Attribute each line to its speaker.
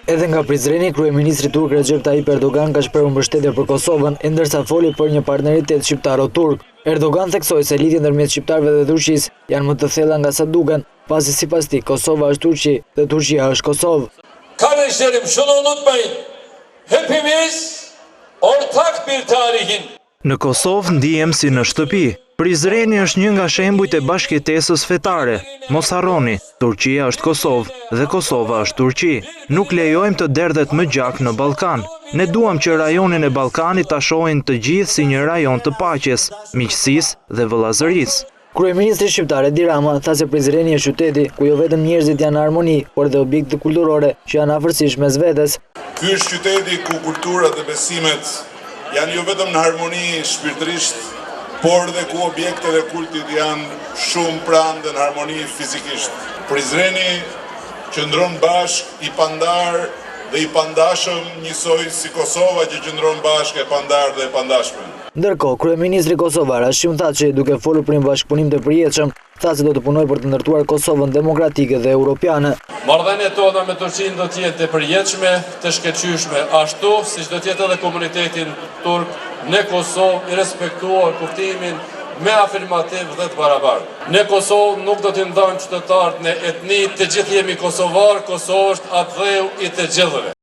Speaker 1: Edhe nga Prizreni, kryeministri turk Recep Tayyip Erdogan ka shprehur mbështetje për Kosovën, ndërsa foli për një partneritet shqiptaro-turk. Erdogan theksoi se lidhjet ndërmjet shqiptarëve dhe Turqisë janë më të thella nga sa duken, pasi sipas tij Kosova është Turqi dhe Turqia është Kosovë.
Speaker 2: Kardeşlerim, şunu unutmayın. Hepimiz ortak bir tarihin.
Speaker 3: Në Kosovë ndihem si në shtëpi. Prizreni është një nga shembujt e bashkëjetesës fetare. Mos harroni, Turqia është Kosovë dhe Kosova është Turqi. Nuk lejojmë të derdhet më gjak në Ballkan. Ne duam që rajonin e Ballkanit ta shohin të gjithë si një rajon të paqes, miqësisë dhe vëllazërisë.
Speaker 1: Kryeministri shqiptar Edi Rama tha se Prizreni është qyteti ku jo vetëm njerëzit janë në harmoni, por edhe objekte kulturore që janë afërsisht mes vetes.
Speaker 4: Ky është qyteti ku kulturat dhe besimet janë jo vetëm në harmoni shpirtërisht, por dhe ku objektet e kultit janë shumë pranë dhe në harmoni fizikisht. Prizreni qëndron bashk i pandar dhe i pandashëm, njësoj si Kosova që qëndron bashk e pandar dhe e pandashme.
Speaker 1: Ndërkohë, kryeministri kosovar Hashim Thaçi, duke folur për një bashkëpunim të përjetshëm, tha se do të punojë për të ndërtuar Kosovën demokratike dhe europiane.
Speaker 2: Marrëdhëniet tona me Turqinë do të jetë të përjetshme, të shkëlqyeshme, ashtu siç do të jetë edhe komunitetin turk në Kosovë, i respektuar kuptimin me afirmativ dhe të barabartë. Në Kosovë nuk do të ndajmë qytetarët në etni, të gjithë jemi kosovar, Kosovë është atë dheu i të gjithëve.